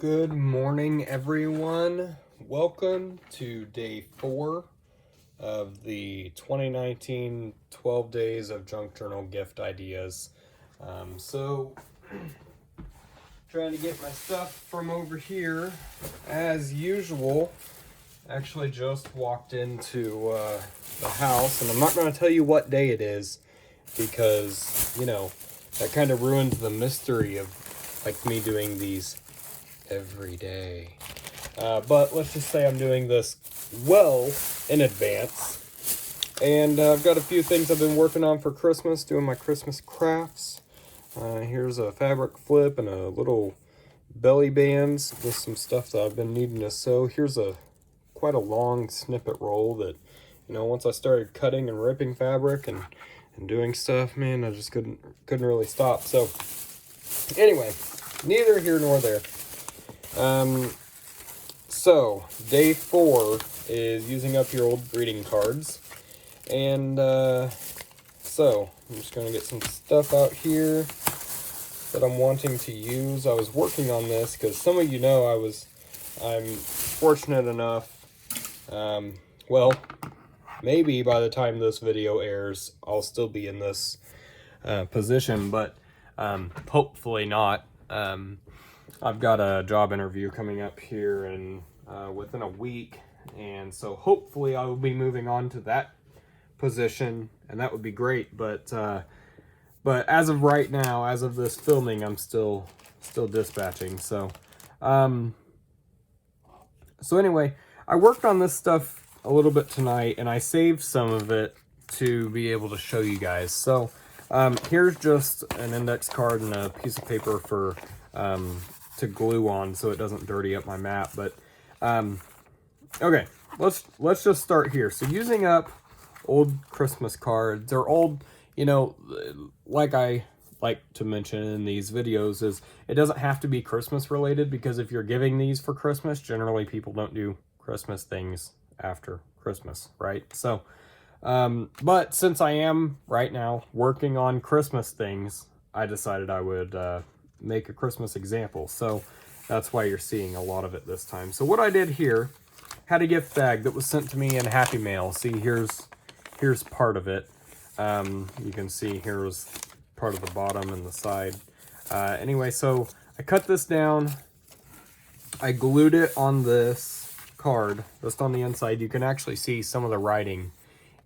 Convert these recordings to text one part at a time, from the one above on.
Good morning, everyone. Welcome to day 4 of the 2019 12 Days of Junk Journal Gift Ideas. Trying to get my stuff from over here as usual. Actually just walked into the house, and I'm not going to tell you what day it is because, that kind of ruins the mystery of me doing these every day. But let's just say I'm doing this well in advance. And I've got a few things I've been working on for Christmas, doing my Christmas crafts. Here's a fabric flip and a little belly bands with some stuff that I've been needing to sew. Here's quite a long snippet roll that, once I started cutting and ripping fabric and doing stuff, man, I just couldn't really stop. So anyway, neither here nor there. So day 4 is using up your old greeting cards. And so I'm just going to get some stuff out here that I'm wanting to use. I was working on this because some of you know I'm fortunate enough, well, maybe by the time this video airs, I'll still be in this position, but hopefully not. I've got a job interview coming up here in within a week, and so hopefully I will be moving on to that position, and that would be great. But as of right now, as of this filming, I'm still dispatching. So anyway, I worked on this stuff a little bit tonight, and I saved some of it to be able to show you guys. So here's just an index card and a piece of paper for to glue on so it doesn't dirty up my map. But okay, let's just start here. So using up old Christmas cards, or old, like I like to mention in these videos, is it doesn't have to be Christmas related, because if you're giving these for Christmas, generally people don't do Christmas things after Christmas, right? So but since I am right now working on Christmas things, I decided I would make a Christmas example. So that's why you're seeing a lot of it this time. So what I did here, had a gift bag that was sent to me in Happy Mail. See, here's part of it. You can see here's part of the bottom and the side. Anyway, so I cut this down. I glued it on this card, just on the inside. You can actually see some of the writing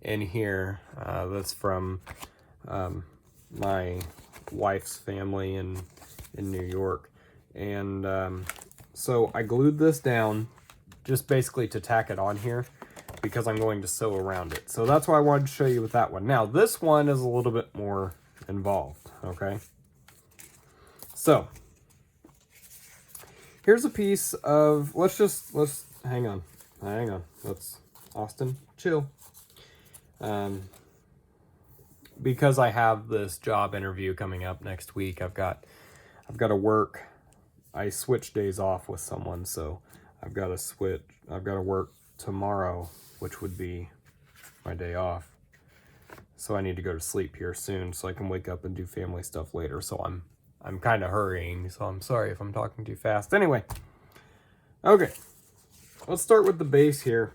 in here. That's from my wife's family in New York. And so I glued this down just basically to tack it on here, because I'm going to sew around it. So that's why I wanted to show you with that one. Now this one is a little bit more involved, okay? So here's a piece of, let's hang on. Let's, Austin, chill. Because I have this job interview coming up next week, I've got to work. I switch days off with someone, so I've got to work tomorrow, which would be my day off. So I need to go to sleep here soon so I can wake up and do family stuff later. So I'm kind of hurrying, so I'm sorry if I'm talking too fast. Anyway, okay, let's start with the base here.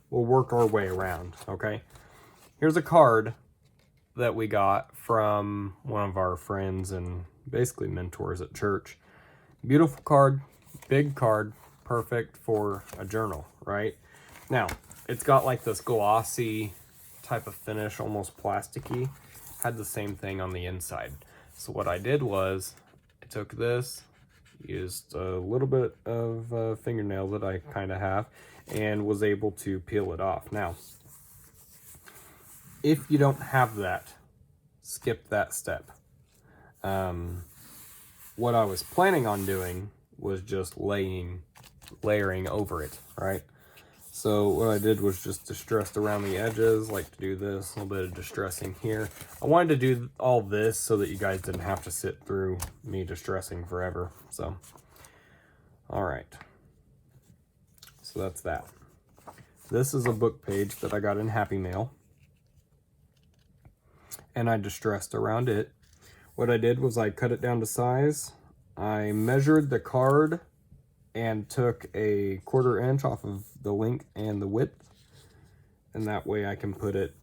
We'll work our way around, okay? Here's a card that we got from one of our friends and basically mentors at church. Beautiful card, big card, perfect for a journal, right? Now, it's got like this glossy type of finish, almost plasticky. Had the same thing on the inside. So what I did was, I took this, used a little bit of fingernail that I kind of have, and was able to peel it off. Now, if you don't have that, skip that step. What I was planning on doing was just layering over it, right? So what I did was just distressed around the edges, like to do this, a little bit of distressing here. I wanted to do all this so that you guys didn't have to sit through me distressing forever. So, all right. So that's that. This is a book page that I got in Happy Mail, and I distressed around it. What I did was I cut it down to size. I measured the card and took a 1/4 inch off of the length and the width, and that way I can put it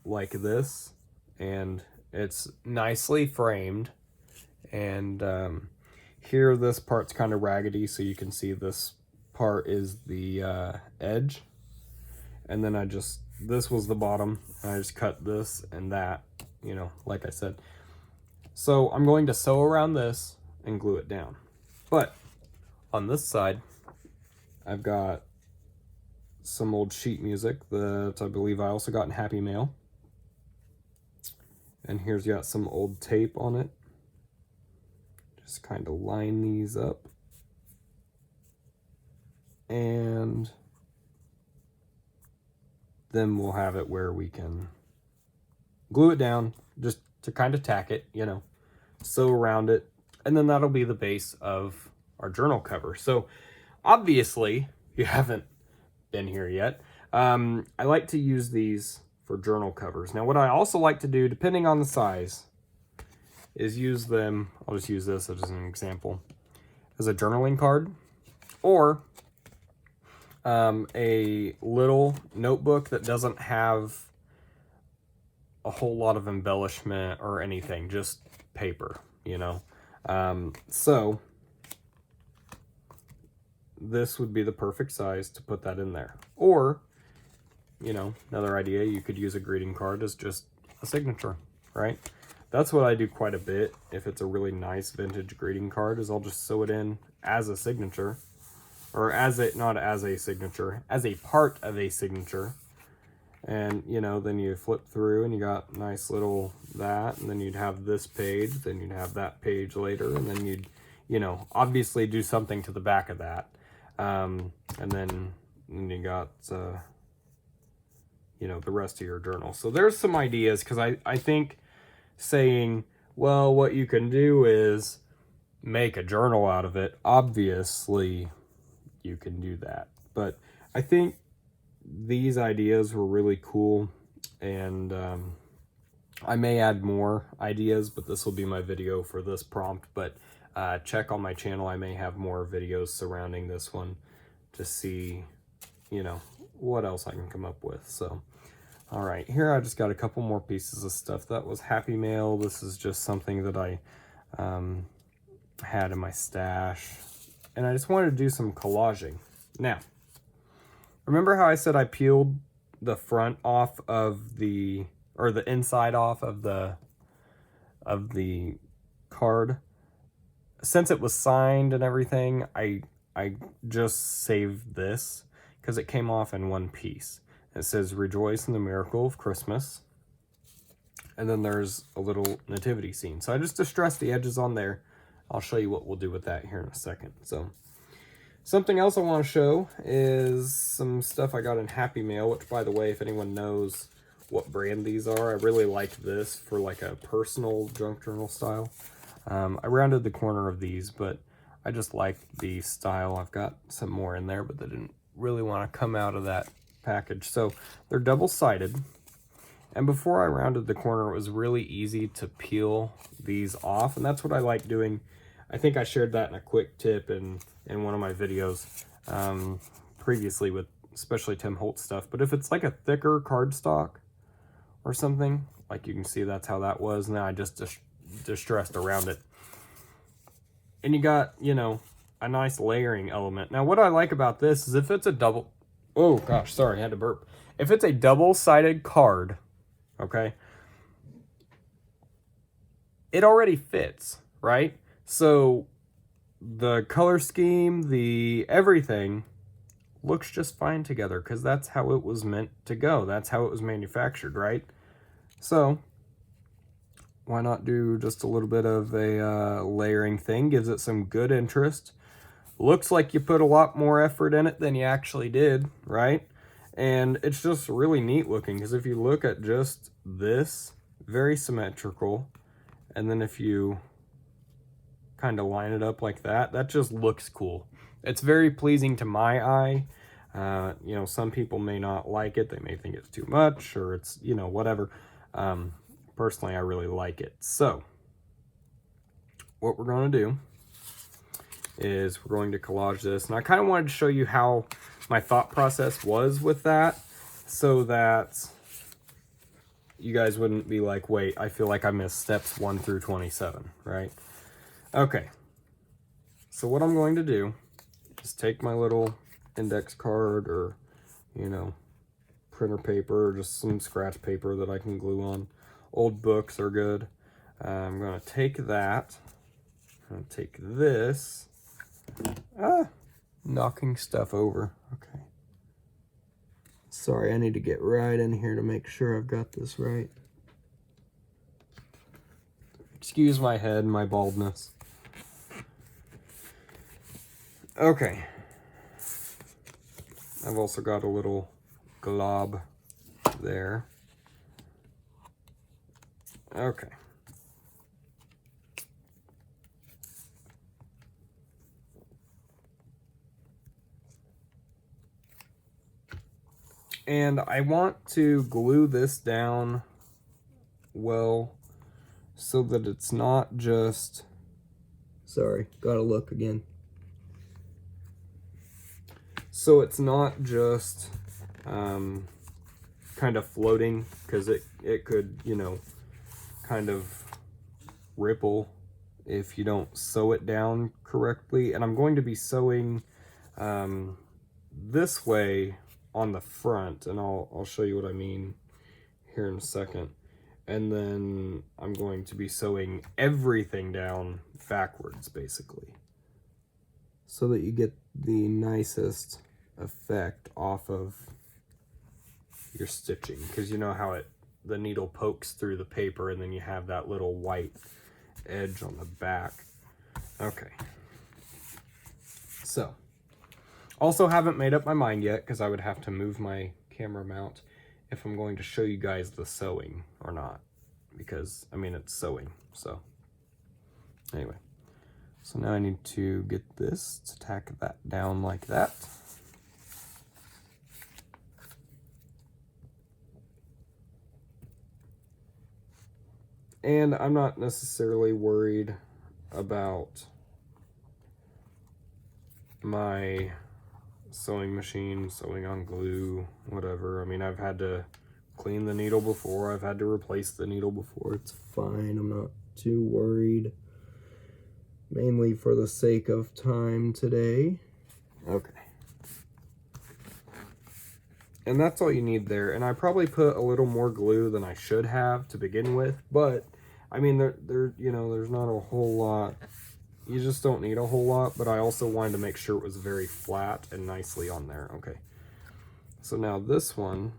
like this, and it's nicely framed. And here this part's kind of raggedy, so you can see this part is the edge, and then this was the bottom, and I just cut this and that, you know, like I said. So I'm going to sew around this and glue it down. But on this side, I've got some old sheet music that I believe I also got in Happy Mail. And here's got some old tape on it. Just kind of line these up. And then we'll have it where we can glue it down just to kind of tack it, you know, sew around it. And then that'll be the base of our journal cover. So obviously, you haven't been here yet. I like to use these for journal covers. Now, what I also like to do, depending on the size, is use them, I'll just use this as an example, as a journaling card, or a little notebook that doesn't have a whole lot of embellishment or anything, just paper, you know. So this would be the perfect size to put that in there. Or, you know, another idea, you could use a greeting card as just a signature, right? That's what I do quite a bit. If it's a really nice vintage greeting card, is I'll just sew it in as a signature, or not as a signature, as a part of a signature. And, you know, then you flip through and you got nice little that, and then you'd have this page, then you'd have that page later, and then you'd, you know, obviously do something to the back of that. And then you got, you know, the rest of your journal. So there's some ideas, because I think saying, well, what you can do is make a journal out of it. Obviously, you can do that. But I think these ideas were really cool, and I may add more ideas, but this will be my video for this prompt. But check on my channel. I may have more videos surrounding this one to see, you know, what else I can come up with. So, all right, here I just got a couple more pieces of stuff. That was Happy Mail. This is just something that I had in my stash, and I just wanted to do some collaging. Now, remember how I said I peeled the front off of the inside off of the card? Since it was signed and everything, I just saved this because it came off in one piece. It says, "Rejoice in the miracle of Christmas." And then there's a little nativity scene. So I just distressed the edges on there. I'll show you what we'll do with that here in a second. So something else I want to show is some stuff I got in Happy Mail, which, by the way, if anyone knows what brand these are, I really like this for like a personal junk journal style. I rounded the corner of these, but I just like the style. I've got some more in there, but they didn't really want to come out of that package. So they're double-sided. And before I rounded the corner, it was really easy to peel these off. And that's what I like doing. I think I shared that in a quick tip in one of my videos previously with especially Tim Holtz stuff. But if it's like a thicker cardstock or something, like you can see that's how that was. Now I just distressed around it. And you got, you know, a nice layering element. Now what I like about this is if it's a double... Oh gosh, sorry, I had to burp. If it's a double-sided card, okay, it already fits, right? So the color scheme, the everything looks just fine together because that's how it was meant to go. That's how it was manufactured, right? So why not do just a little bit of a layering thing? Gives it some good interest. Looks like you put a lot more effort in it than you actually did, right? And it's just really neat looking, because if you look at just this, very symmetrical, and then if you kind of line it up like that, that just looks cool. It's very pleasing to my eye. You know, some people may not like it. They may think it's too much, or it's, you know, whatever. Personally, I really like it. So what we're going to do is we're going to collage this. And I kind of wanted to show you how my thought process was with that, so that you guys wouldn't be like, wait, I feel like I missed steps 1 through 27, right? Okay. So what I'm going to do is take my little index card, or, you know, printer paper, or just some scratch paper that I can glue on. Old books are good. I'm going to take that. I'm going to take this. Knocking stuff over. Okay. Sorry, I need to get right in here to make sure I've got this right. Excuse my head and my baldness. Okay. I've also got a little glob there. Okay. And I want to glue this down well so that it's not just, sorry, gotta look again. So it's not just kind of floating, because it could, you know, kind of ripple if you don't sew it down correctly. And I'm going to be sewing this way on the front, and I'll show you what I mean here in a second. And then I'm going to be sewing everything down backwards, basically, so that you get the nicest effect off of your stitching, because you know how the needle pokes through the paper and then you have that little white edge on the back. Okay. So, also haven't made up my mind yet, because I would have to move my camera mount if I'm going to show you guys the sewing or not, because I mean, it's sewing. So anyway, so now I need to get this to tack that down like that. And I'm not necessarily worried about my sewing machine, sewing on glue, whatever. I mean, I've had to clean the needle before. I've had to replace the needle before. It's fine. I'm not too worried. Mainly for the sake of time today. Okay. And that's all you need there. And I probably put a little more glue than I should have to begin with, but I mean, you know, there's not a whole lot. You just don't need a whole lot, but I also wanted to make sure it was very flat and nicely on there. Okay. So now this one,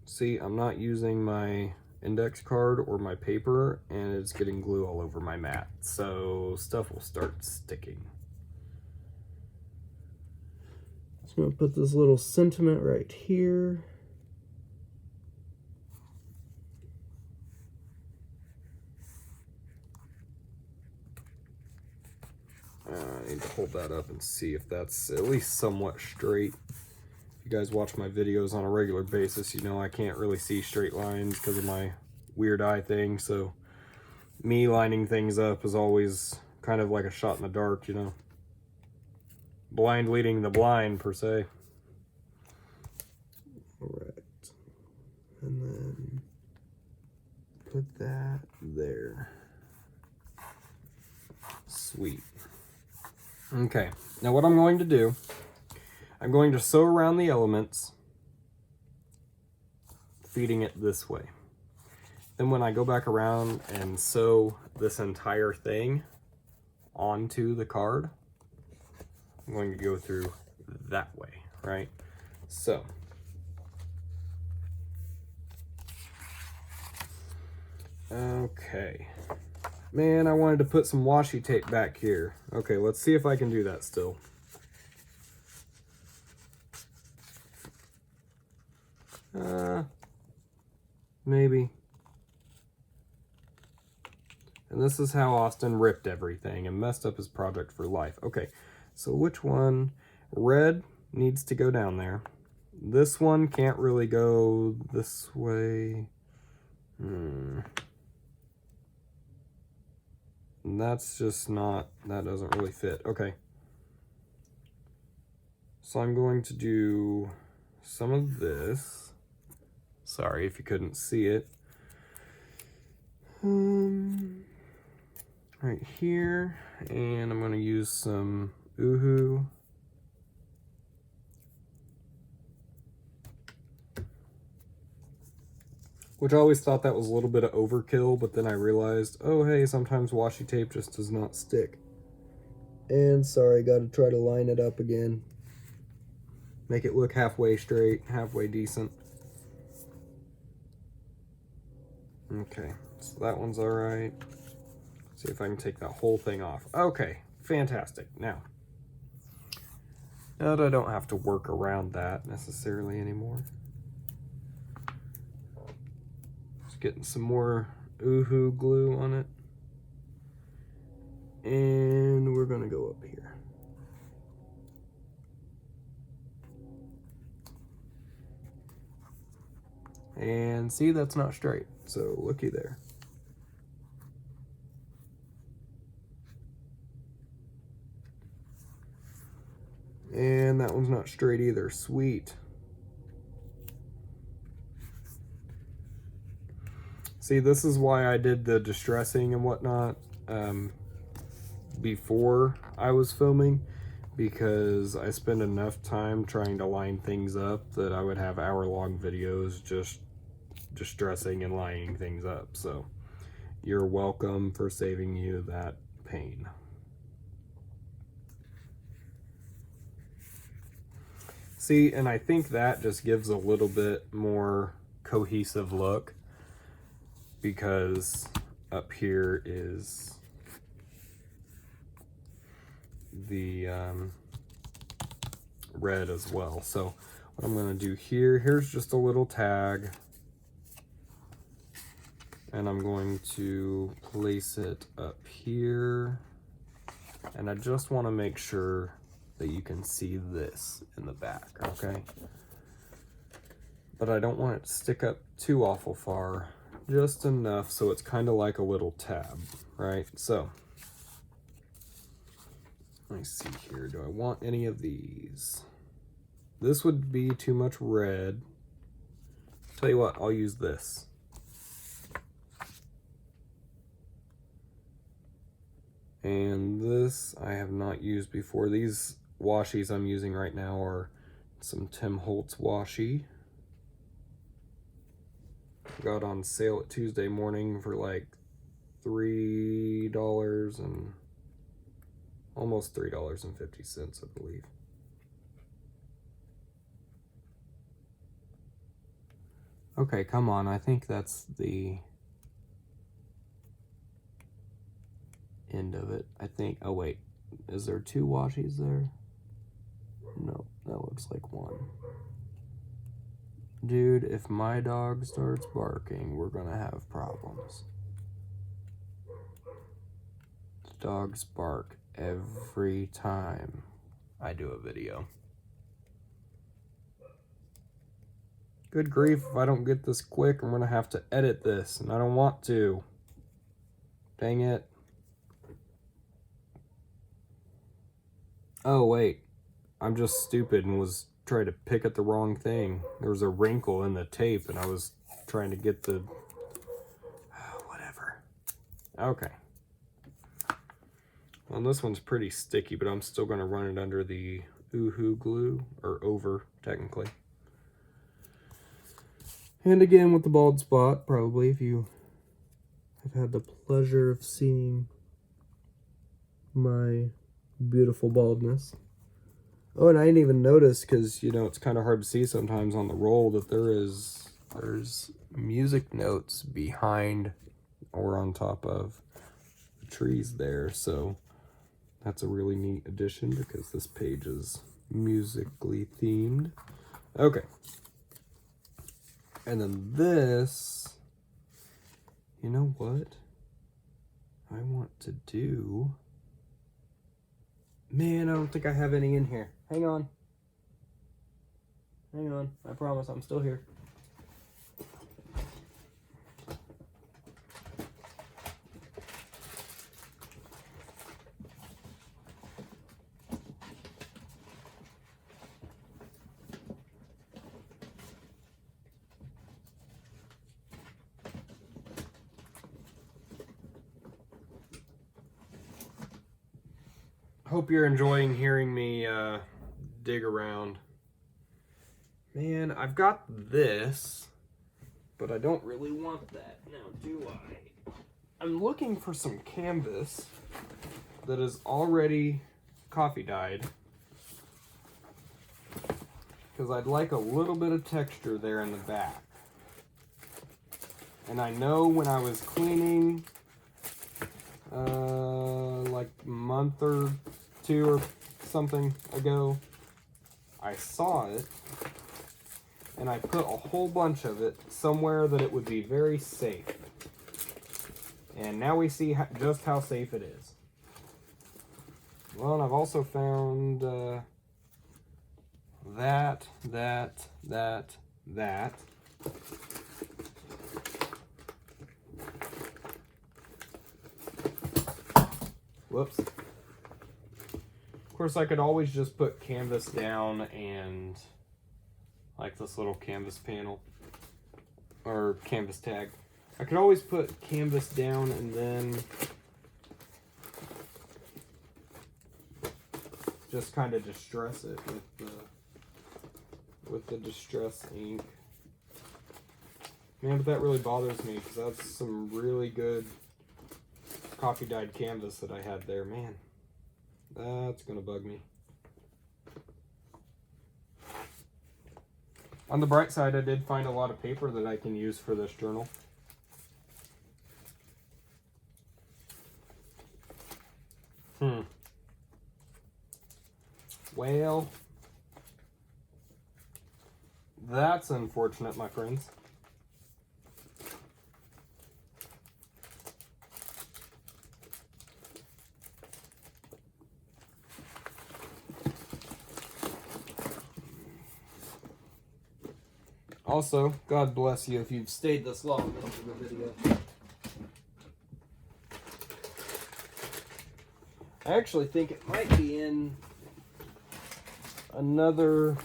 see, I'm not using my index card or my paper, and it's getting glue all over my mat. So stuff will start sticking. So I'm gonna put this little sentiment right here. I need to hold that up and see if that's at least somewhat straight. If you guys watch my videos on a regular basis, you know I can't really see straight lines because of my weird eye thing. So me lining things up is always kind of like a shot in the dark, you know. Blind leading the blind, per se. All right. And then put that there. Sweet. Okay, now what I'm going to do, I'm going to sew around the elements, feeding it this way. Then when I go back around and sew this entire thing onto the card, I'm going to go through that way, right? So, okay. Man, I wanted to put some washi tape back here. Okay, let's see if I can do that still. Maybe. And this is how Austin ripped everything and messed up his project for life. Okay, so which one? Red needs to go down there. This one can't really go this way. And that's just not, that doesn't really fit. Okay. So I'm going to do some of this. Sorry if you couldn't see it. Right here. And I'm going to use some Uhu. Which I always thought that was a little bit of overkill, but then I realized, oh hey, sometimes washi tape just does not stick. And sorry, gotta try to line it up again. Make it look halfway straight, halfway decent. Okay, so that one's all right. See if I can take that whole thing off. Okay, fantastic. Now that I don't have to work around that necessarily anymore. Just getting some more Uhu glue on it. And we're gonna go up here. And see, that's not straight. So looky there. And that one's not straight either. Sweet. See, this is why I did the distressing and whatnot before I was filming, because I spend enough time trying to line things up that I would have hour-long videos just distressing and lining things up. So you're welcome for saving you that pain. See, and I think that just gives a little bit more cohesive look, because up here is the red as well. So what I'm going to do here's just a little tag, and I'm going to place it up here, and I just want to make sure that you can see this in the back, okay? But I don't want it to stick up too awful far, just enough so it's kind of like a little tab, right? So let me see here, do I want any of these? This would be too much red. Tell you what, I'll use this. And this I have not used before. These washies I'm using right now are some Tim Holtz washi. Got on sale at Tuesday morning for like $3 and almost $3.50, I believe. Okay, come on, I think that's the end of it. I think, oh wait, is there two washies there? No, that looks like one. Dude, if my dog starts barking, we're gonna have problems. Dogs bark every time I do a video. Good grief, if I don't get this quick, I'm gonna have to edit this, and I don't want to. Dang it. Oh wait, I'm just stupid and was trying to pick at the wrong thing. There was a wrinkle in the tape and I was trying to get the... whatever. Okay. Well, this one's pretty sticky, but I'm still going to run it under the Uhu glue, or over, technically. And again with the bald spot, probably, if you have had the pleasure of seeing my beautiful baldness. Oh, and I didn't even notice, because, you know, it's kind of hard to see sometimes on the roll, that there's music notes behind or on top of the trees there. So that's a really neat addition, because this page is musically themed. Okay. And then this, you know what I want to do? Man, I don't think I have any in here. Hang on. Hang on. I promise I'm still here. Hope you're enjoying hearing me dig around. Man, I've got this, but I don't really want that now, do I? I'm looking for some canvas that is already coffee dyed, because I'd like a little bit of texture there in the back. And I know when I was cleaning like a month or two or something ago, I saw it and I put a whole bunch of it somewhere that it would be very safe. And now we see just how safe it is. Well, and I've also found that. Whoops. Of course, I could always just put canvas down and like this little canvas panel or canvas tag. I could always put canvas down and then just kind of distress it with the distress ink. Man, but that really bothers me because that's some really good coffee dyed canvas that I had there. Man, that's gonna bug me. On the bright side, I did find a lot of paper that I can use for this journal. Well, that's unfortunate, my friends. Also, God bless you if you've stayed this long into the video. I actually think it might be in another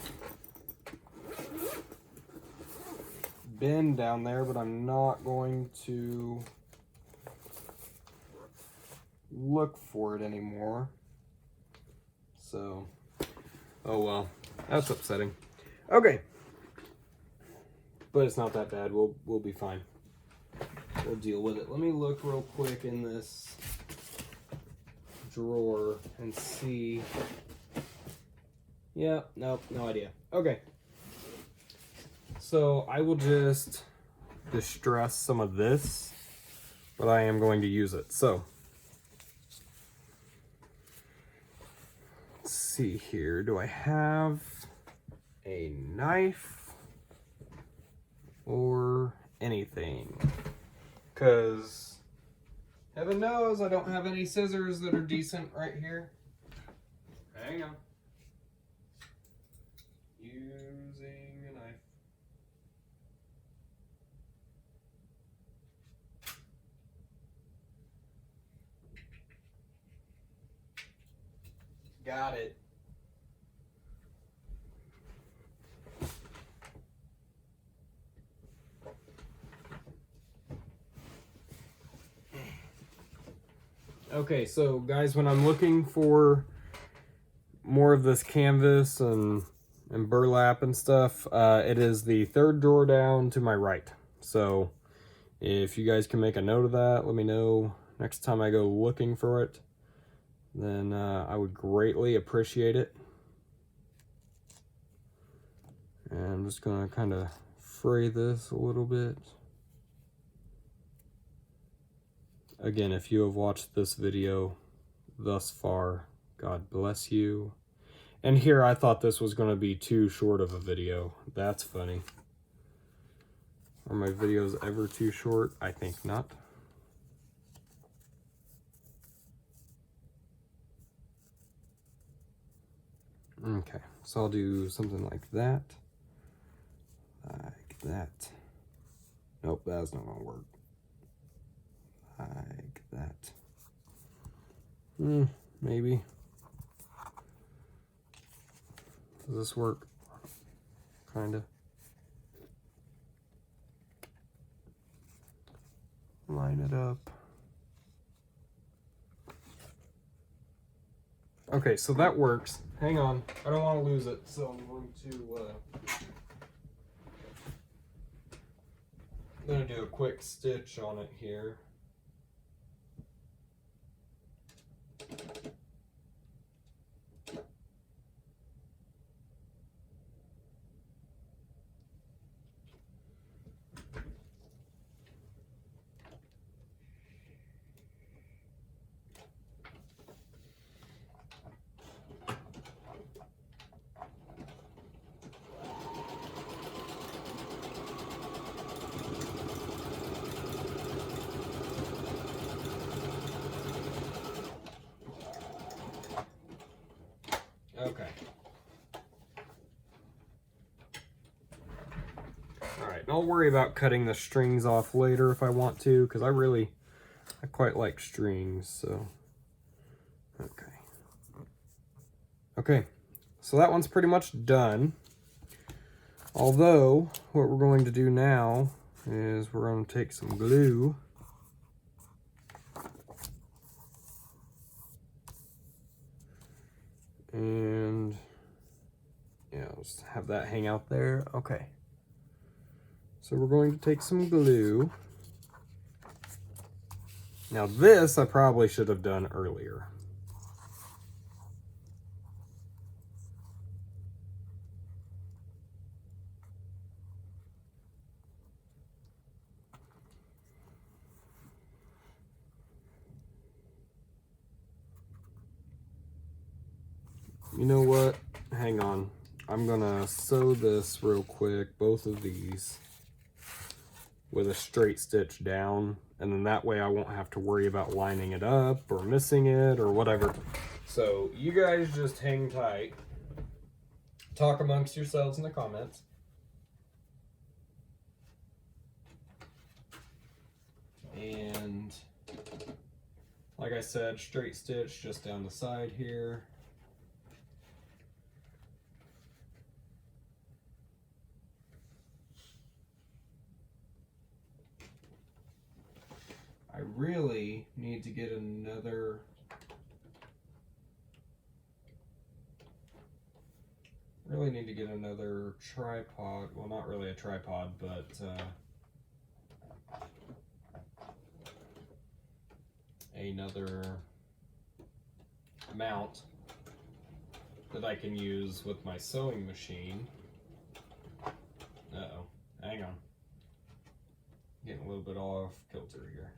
bin down there, but I'm not going to look for it anymore. So, oh well, that's upsetting. Okay. But it's not that bad. We'll be fine. We'll deal with it. Let me look real quick in this drawer and see. Yeah, nope, no idea. Okay. So I will just distress some of this, but I am going to use it. So let's see here. Do I have a knife or anything? Because heaven knows I don't have any scissors that are decent right here. Hang on. Using a knife. Got it. Okay, so guys, when I'm looking for more of this canvas and burlap and stuff, it is the third drawer down to my right. So if you guys can make a note of that, let me know next time I go looking for it. Then I would greatly appreciate it. And I'm just gonna kind of fray this a little bit. Again, if you have watched this video thus far, God bless you. And here I thought this was going to be too short of a video. That's funny. Are my videos ever too short? I think not. Okay, so I'll do something like that. Like that. Nope, that's not gonna work. Like that. Maybe. Does this work? Kinda. Line it up. Okay, so that works. Hang on, I don't want to lose it, so I'm going to do a quick stitch on it here. Okay. Alright, I'll worry about cutting the strings off later if I want to, because I quite like strings, so. Okay. Okay, so that one's pretty much done. Although, what we're going to do now is we're going to take some glue. And yeah, let's have that hang out there. Okay. So we're going to take some glue. Now this I probably should have done earlier. You know what? Hang on. I'm gonna sew this real quick, both of these, with a straight stitch down, and then that way I won't have to worry about lining it up or missing it or whatever. So you guys just hang tight. Talk amongst yourselves in the comments. And like I said, straight stitch just down the side here. I really need to get another tripod. Well, not really a tripod, but another mount that I can use with my sewing machine. Uh-oh, hang on. Getting a little bit off kilter here.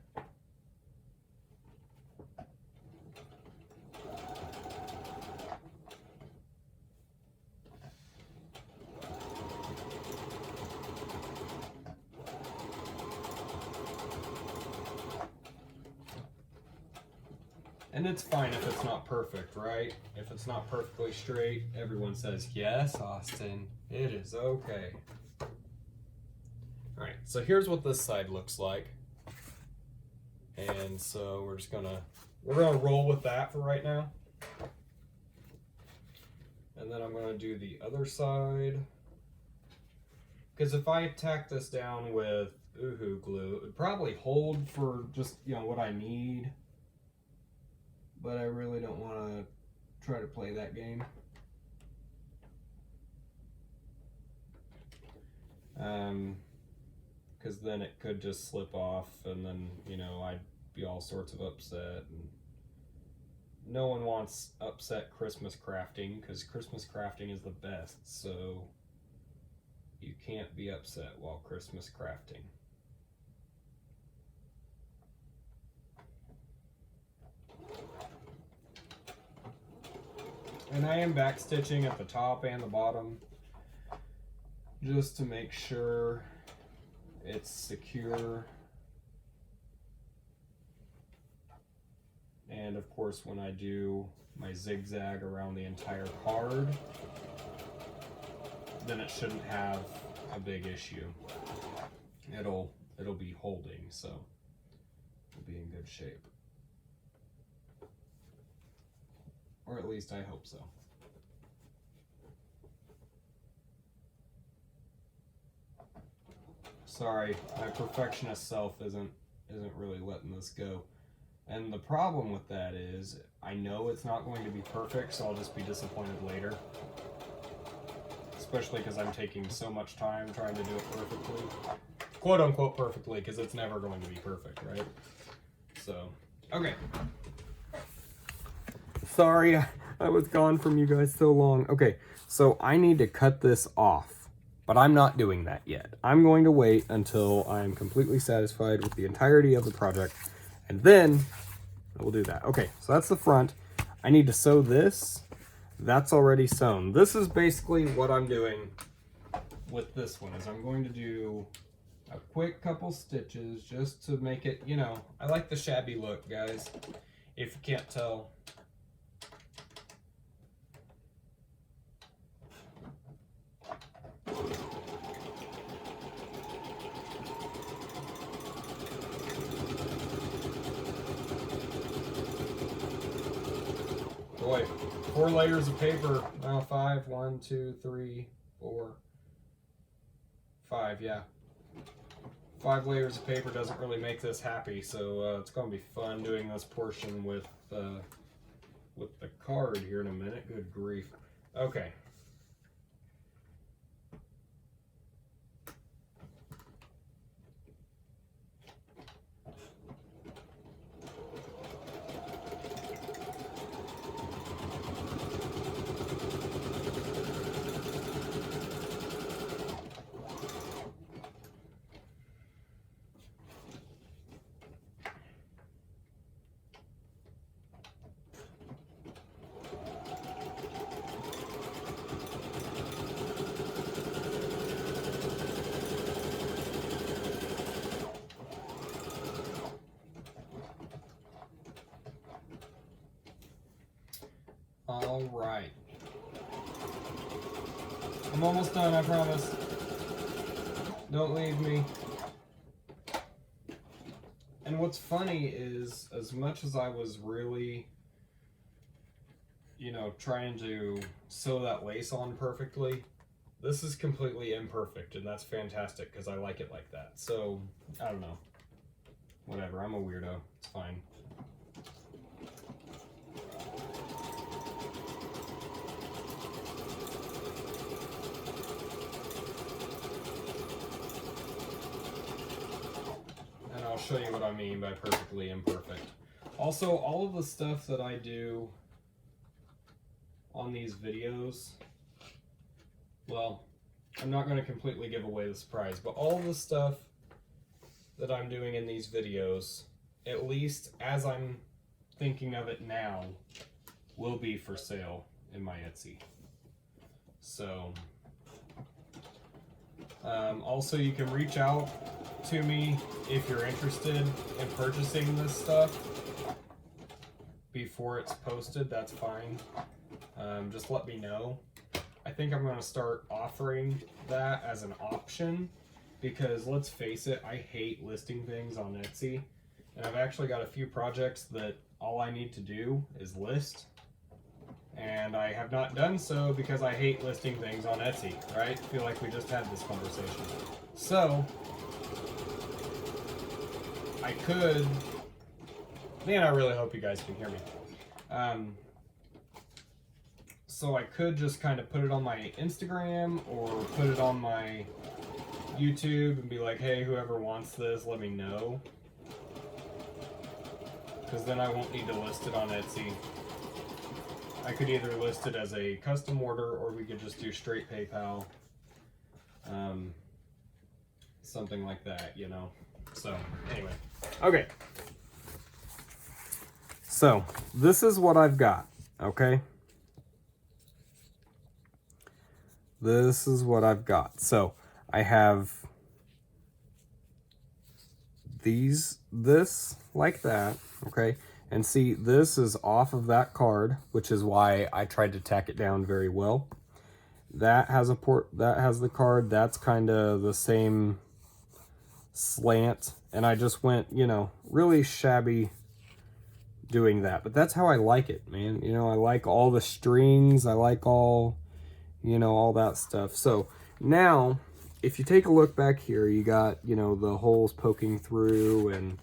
And it's fine if it's not perfect, right? If it's not perfectly straight, everyone says, yes, Austin, it is okay. All right, so here's what this side looks like. And so we're gonna roll with that for right now. And then I'm gonna do the other side. Because if I tack this down with Uhu glue, it would probably hold for just, what I need. But I really don't want to try to play that game. Because then it could just slip off and then, I'd be all sorts of upset. And no one wants upset Christmas crafting because Christmas crafting is the best. So you can't be upset while Christmas crafting. And I am back stitching at the top and the bottom just to make sure it's secure. And of course, when I do my zigzag around the entire card, then it shouldn't have a big issue. It'll be holding, so it'll be in good shape. Or at least I hope so. Sorry, my perfectionist self isn't really letting this go. And the problem with that is I know it's not going to be perfect, so I'll just be disappointed later. Especially because I'm taking so much time trying to do it perfectly. Quote unquote perfectly, because it's never going to be perfect, right? So, okay. Sorry, I was gone from you guys so long. Okay, so I need to cut this off, but I'm not doing that yet. I'm going to wait until I'm completely satisfied with the entirety of the project, and then I will do that. Okay, so that's the front. I need to sew this. That's already sewn. This is basically what I'm doing with this one, is I'm going to do a quick couple stitches just to make it, you know, I like the shabby look, guys, if you can't tell. Boy, 4 layers of paper. Now 5, 1, 2, 3, 4, 5, yeah. 5 layers of paper doesn't really make this happy, so it's going to be fun doing this portion with the card here in a minute. Good grief. Okay. All right. I'm almost done, I promise. Don't leave me. And what's funny is, as much as I was really, you know, trying to sew that lace on perfectly, this is completely imperfect, and that's fantastic because I like it like that. So, I don't know. Whatever, I'm a weirdo. It's fine. And I'll show you what I mean by perfectly imperfect. Also, all of the stuff that I do on these videos, well, I'm not going to completely give away the surprise, but all of the stuff that I'm doing in these videos, at least as I'm thinking of it now, will be for sale in my Etsy. So, also you can reach out to me if you're interested in purchasing this stuff before it's posted. That's fine. Just let me know. I think I'm going to start offering that as an option because, let's face it, I hate listing things on Etsy, and I've actually got a few projects that all I need to do is list, and I have not done so because I hate listing things on Etsy, right? I feel like we just had this conversation. So I could, man, I really hope you guys can hear me. So I could just kind of put it on my Instagram or put it on my YouTube and be like, hey, whoever wants this, let me know. Because then I won't need to list it on Etsy. I could either list it as a custom order or we could just do straight PayPal. Something like that, you know. So, anyway. Okay. So, this is what I've got, okay? This is what I've got. So, I have this like that, okay? And see, this is off of that card, which is why I tried to tack it down very well. That has a that has the card, that's kind of the same slant, and I just went, you know, really shabby doing that. But that's how I like it, man. You know, I like all the strings, I like all, you know, all that stuff. So now, if you take a look back here, you got, you know, the holes poking through, and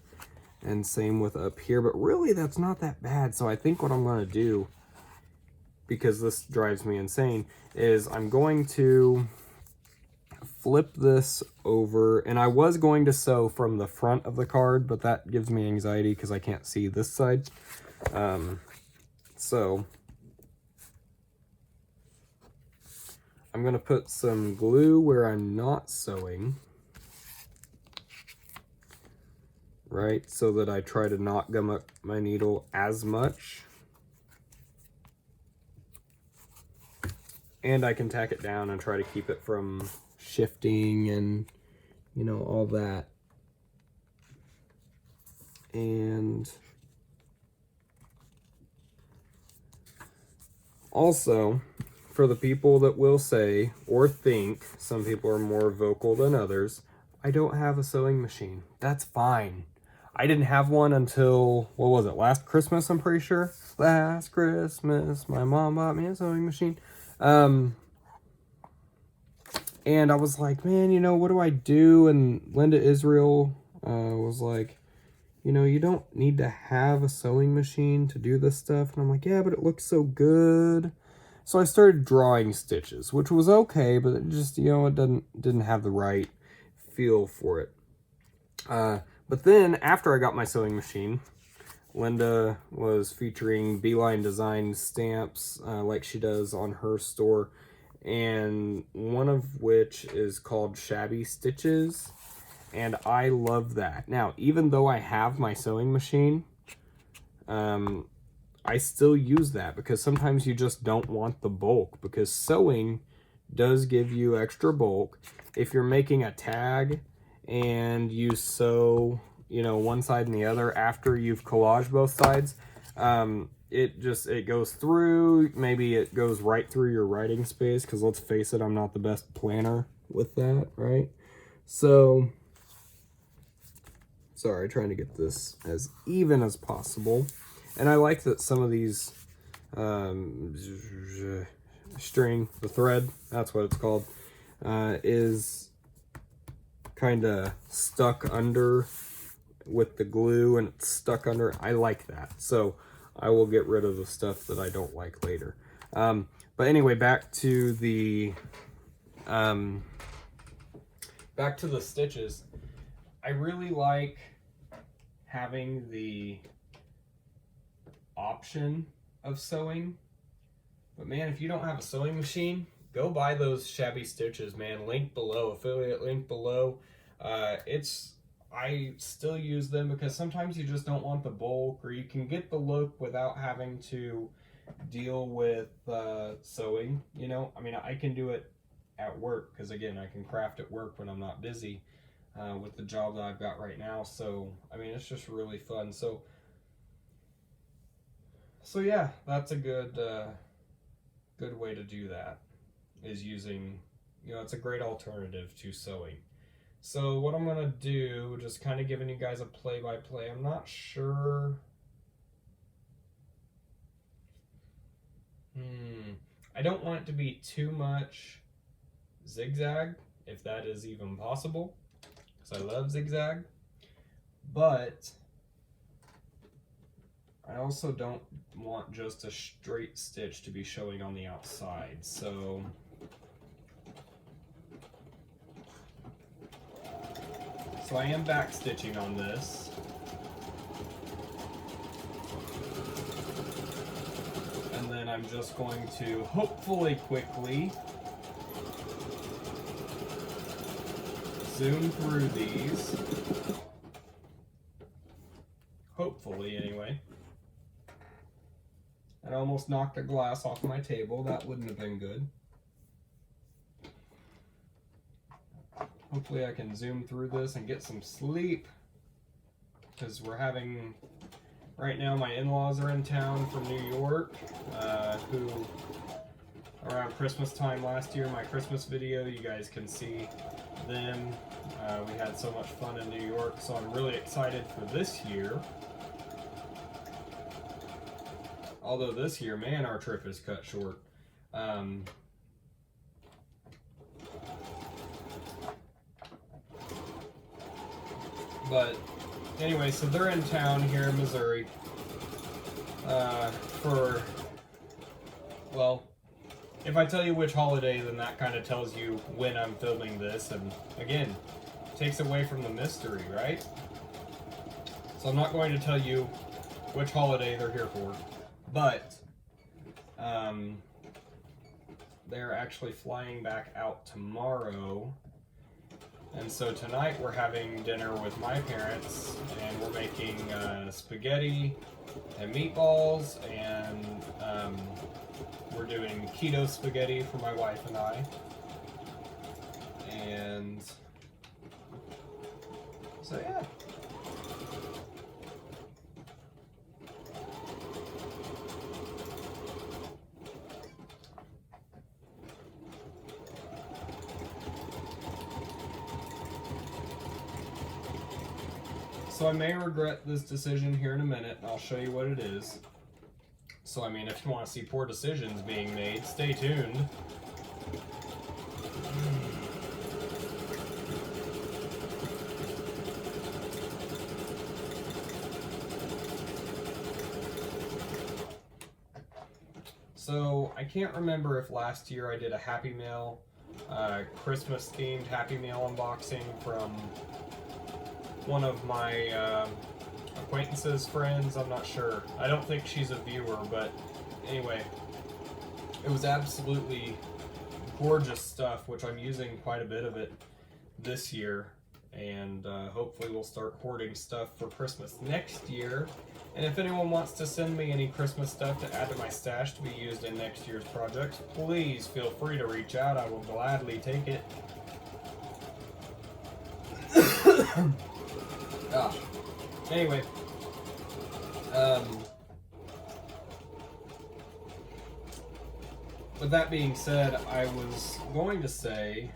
And same with up here, but really that's not that bad. So I think what I'm going to do, because this drives me insane, is I'm going to flip this over, and I was going to sew from the front of the card, but that gives me anxiety because I can't see this side. So I'm going to put some glue where I'm not sewing, right, so that I try to not gum up my needle as much. And I can tack it down and try to keep it from shifting and, you know, all that. And also, for the people that will say or think, some people are more vocal than others, I don't have a sewing machine. That's fine. I didn't have one until, what was it, last Christmas, I'm pretty sure? Last Christmas, my mom bought me a sewing machine. And I was like, man, you know, what do I do? And Linda Israel was like, you know, you don't need to have a sewing machine to do this stuff. And I'm like, yeah, but it looks so good. So I started drawing stitches, which was okay, but it just, you know, it didn't have the right feel for it. But then after I got my sewing machine, Linda was featuring Beeline Design stamps like she does on her store, and one of which is called Shabby Stitches, and I love that. Now, even though I have my sewing machine, I still use that because sometimes you just don't want the bulk, because sewing does give you extra bulk. If you're making a tag and you sew, you know, one side and the other after you've collaged both sides, it goes through, maybe it goes right through your writing space, because let's face it, I'm not the best planner with that, right? So, sorry, trying to get this as even as possible. And I like that some of these string, the thread, that's what it's called, is kind of stuck under with the glue, and it's stuck under. I like that. So I will get rid of the stuff that I don't like later. But anyway, back to the stitches. I really like having the option of sewing, but man, if you don't have a sewing machine, go buy those Shabby Stitches, man. Link below, affiliate link below. I still use them because sometimes you just don't want the bulk, or you can get the look without having to deal with sewing, you know. I mean, I can do it at work because, again, I can craft at work when I'm not busy with the job that I've got right now. So I mean, it's just really fun. So yeah, that's a good way to do that, is using, you know, it's a great alternative to sewing. So what I'm gonna do, just kind of giving you guys a play-by-play. I'm not sure. I don't want it to be too much zigzag, if that is even possible, because I love zigzag. But I also don't want just a straight stitch to be showing on the outside. So I am back stitching on this. And then I'm just going to hopefully quickly zoom through these. Hopefully, anyway. I almost knocked the glass off my table. That wouldn't have been good. Hopefully I can zoom through this and get some sleep, because we're having, right now my in-laws are in town from New York, who around Christmas time last year, my Christmas video, you guys can see them. We had so much fun in New York, so I'm really excited for this year. Although this year, man, our trip is cut short. But anyway, so they're in town here in Missouri for, well, if I tell you which holiday, then that kind of tells you when I'm filming this, and again, takes away from the mystery, right? So I'm not going to tell you which holiday they're here for, but they're actually flying back out tomorrow. And so tonight we're having dinner with my parents, and we're making spaghetti and meatballs, and we're doing keto spaghetti for my wife and I. And so yeah. So I may regret this decision here in a minute, and I'll show you what it is. So I mean, if you want to see poor decisions being made, stay tuned. So I can't remember if last year I did a Happy Meal, Christmas themed Happy Meal unboxing from one of my acquaintances, friends, I'm not sure. I don't think she's a viewer, but anyway, it was absolutely gorgeous stuff, which I'm using quite a bit of it this year, and hopefully we'll start hoarding stuff for Christmas next year. And if anyone wants to send me any Christmas stuff to add to my stash to be used in next year's projects, please feel free to reach out. I will gladly take it. Gosh. Anyway, with that being said, I was going to say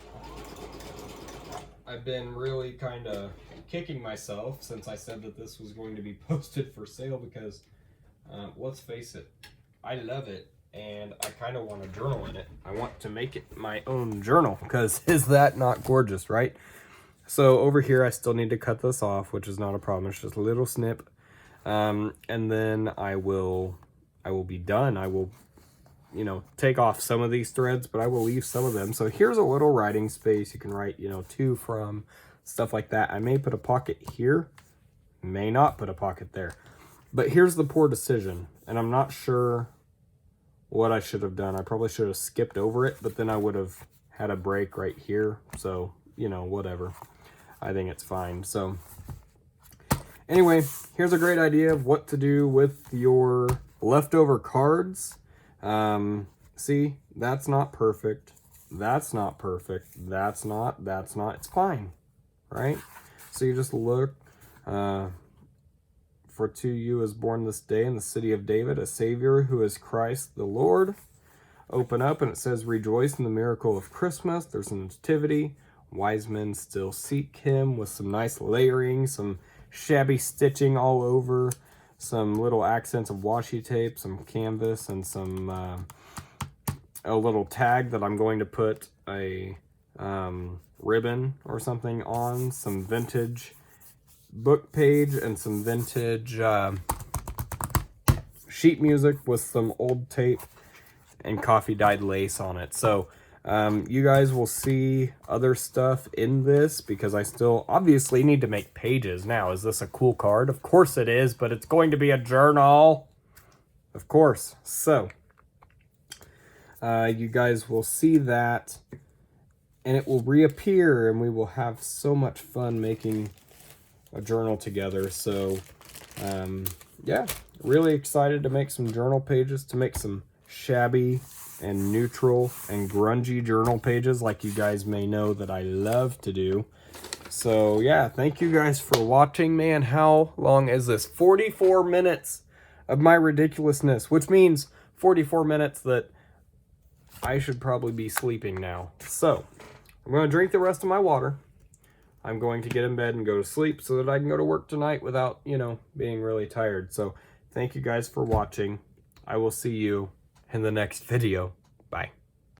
I've been really kind of kicking myself since I said that this was going to be posted for sale because, let's face it, I love it and I kind of want to journal in it. I want to make it my own journal because is that not gorgeous, right? So over here, I still need to cut this off, which is not a problem. It's just a little snip. And then I will be done. I will, take off some of these threads, but I will leave some of them. So here's a little writing space. You can write, to, from, stuff like that. I may put a pocket here, may not put a pocket there. But here's the poor decision. And I'm not sure what I should have done. I probably should have skipped over it, but then I would have had a break right here. So, whatever. I think it's fine. So anyway, here's a great idea of what to do with your leftover cards. See, that's not perfect. That's not perfect. That's not. It's fine, right? So you just look, for to you is born this day in the city of David a Savior who is Christ the Lord. Open up and it says, rejoice in the miracle of Christmas. There's a nativity. Wise men still seek him with some nice layering, some shabby stitching all over, some little accents of washi tape, some canvas, and some a little tag that I'm going to put a ribbon or something on, some vintage book page, and some vintage sheet music with some old tape and coffee dyed lace on it. So you guys will see other stuff in this because I still obviously need to make pages. Now, is this a cool card? Of course it is, but it's going to be a journal. Of course. So you guys will see that and it will reappear and we will have so much fun making a journal together. So yeah, really excited to make some journal pages, to make some shabby and neutral and grungy journal pages like you guys may know that I love to do. So yeah, thank you guys for watching. Man, how long is this? 44 minutes of my ridiculousness, which means 44 minutes that I should probably be sleeping now. So I'm going to drink the rest of my water. I'm going to get in bed and go to sleep so that I can go to work tonight without, being really tired. So thank you guys for watching. I will see you in the next video. Bye.